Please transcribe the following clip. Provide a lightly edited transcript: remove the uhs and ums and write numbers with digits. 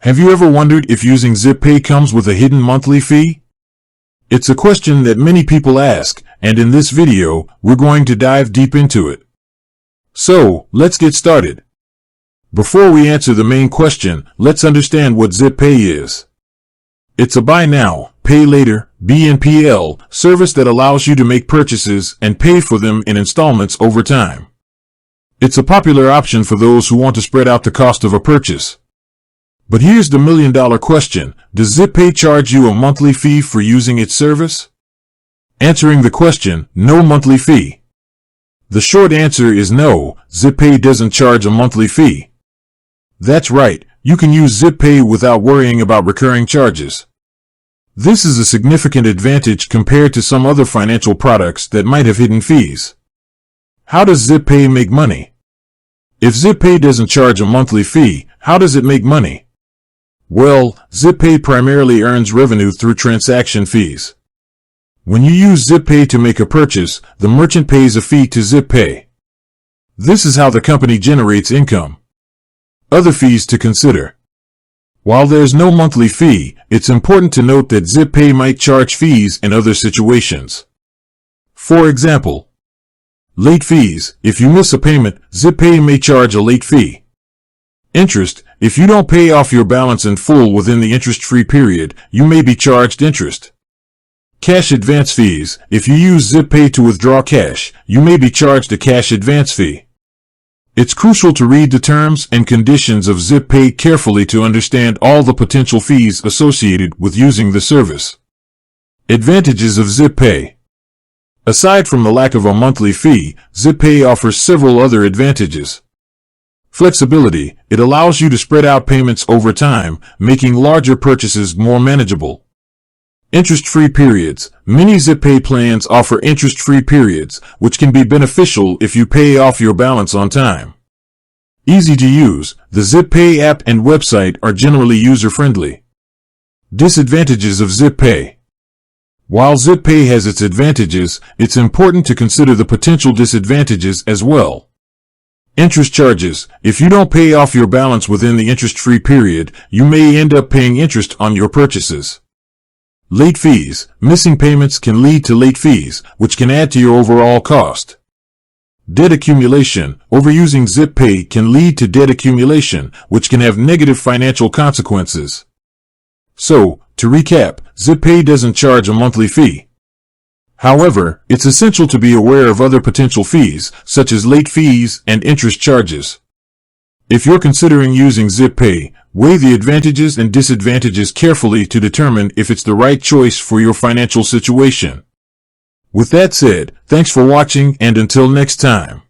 Have you ever wondered if using Zippay comes with a hidden monthly fee? It's a question that many people ask, and in this video, we're going to dive deep into it. So, let's get started. Before we answer the main question, let's understand what Zippay is. It's a buy now, pay later, BNPL, service that allows you to make purchases and pay for them in installments over time. It's a popular option for those who want to spread out the cost of a purchase. But here's the million-dollar question: does Zippay charge you a monthly fee for using its service? Answering the question, no monthly fee. The short answer is no, Zippay doesn't charge a monthly fee. That's right, you can use Zippay without worrying about recurring charges. This is a significant advantage compared to some other financial products that might have hidden fees. How does Zippay make money? If Zippay doesn't charge a monthly fee, how does it make money? Well, Zippay primarily earns revenue through transaction fees. When you use Zippay to make a purchase, the merchant pays a fee to Zippay. This is how the company generates income. Other fees to consider. While there's no monthly fee, it's important to note that Zippay might charge fees in other situations. For example, late fees. If you miss a payment, Zippay may charge a late fee. Interest. If you don't pay off your balance in full within the interest-free period, you may be charged interest. Cash advance fees. If you use Zippay to withdraw cash, you may be charged a cash advance fee. It's crucial to read the terms and conditions of Zippay carefully to understand all the potential fees associated with using the service. Advantages of Zippay. Aside from the lack of a monthly fee, Zippay offers several other advantages. Flexibility. It allows you to spread out payments over time, making larger purchases more manageable. Interest-free periods. Many Zippay plans offer interest-free periods, which can be beneficial if you pay off your balance on time. Easy to use. The Zippay app and website are generally user-friendly. Disadvantages of Zippay. While Zippay has its advantages, it's important to consider the potential disadvantages as well. Interest charges. If you don't pay off your balance within the interest-free period, you may end up paying interest on your purchases. Late fees. Missing payments can lead to late fees, which can add to your overall cost. Debt accumulation. Overusing Zippay can lead to debt accumulation, which can have negative financial consequences. So, to recap, Zippay doesn't charge a monthly fee. However, it's essential to be aware of other potential fees, such as late fees and interest charges. If you're considering using Zippay, weigh the advantages and disadvantages carefully to determine if it's the right choice for your financial situation. With that said, thanks for watching, and until next time.